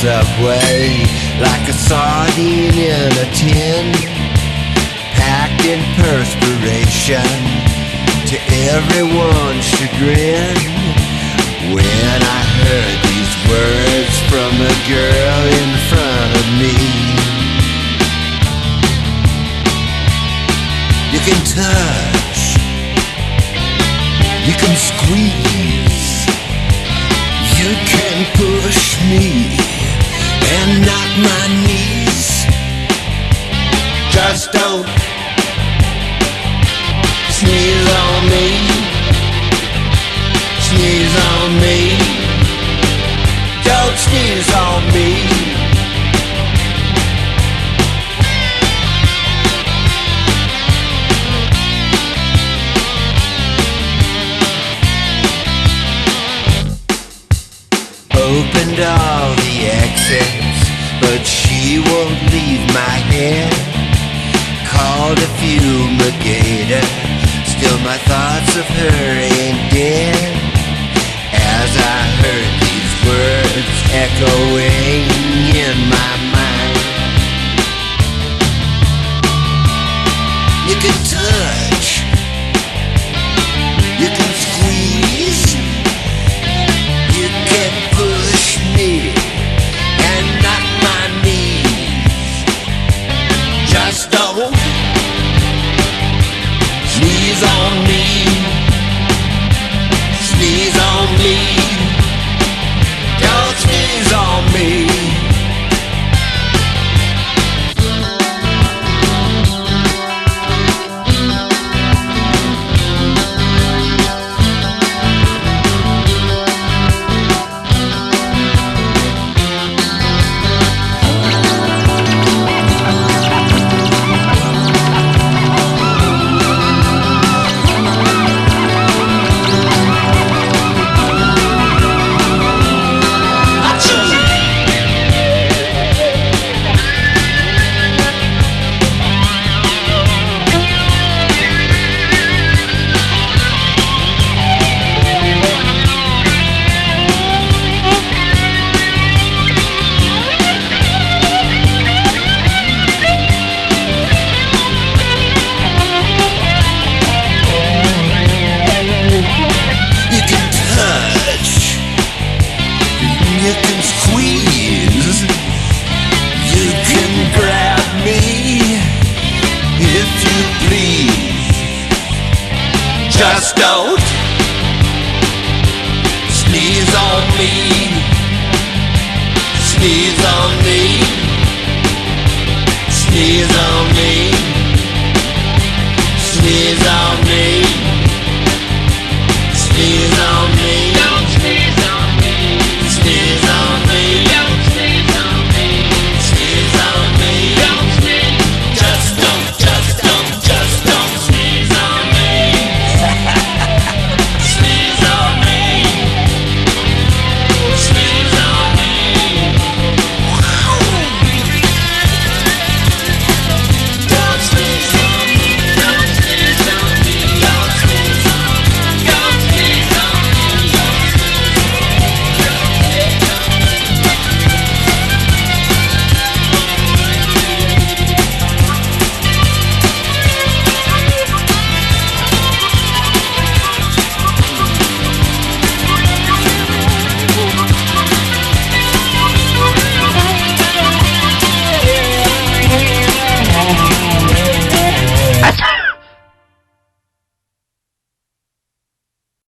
subway like a sardine in a tin, packed in perspiration to everyone's chagrin. When I heard these words from the girl in front of me, you can touch, you can squeeze, you can push me and knock my knees. Just don't sneeze on me, sneeze on me, don't sneeze on me. Opened all the exits, but she won't leave my head. Called a fumigator, still my thoughts of her ain't dead. As I heard these words echoing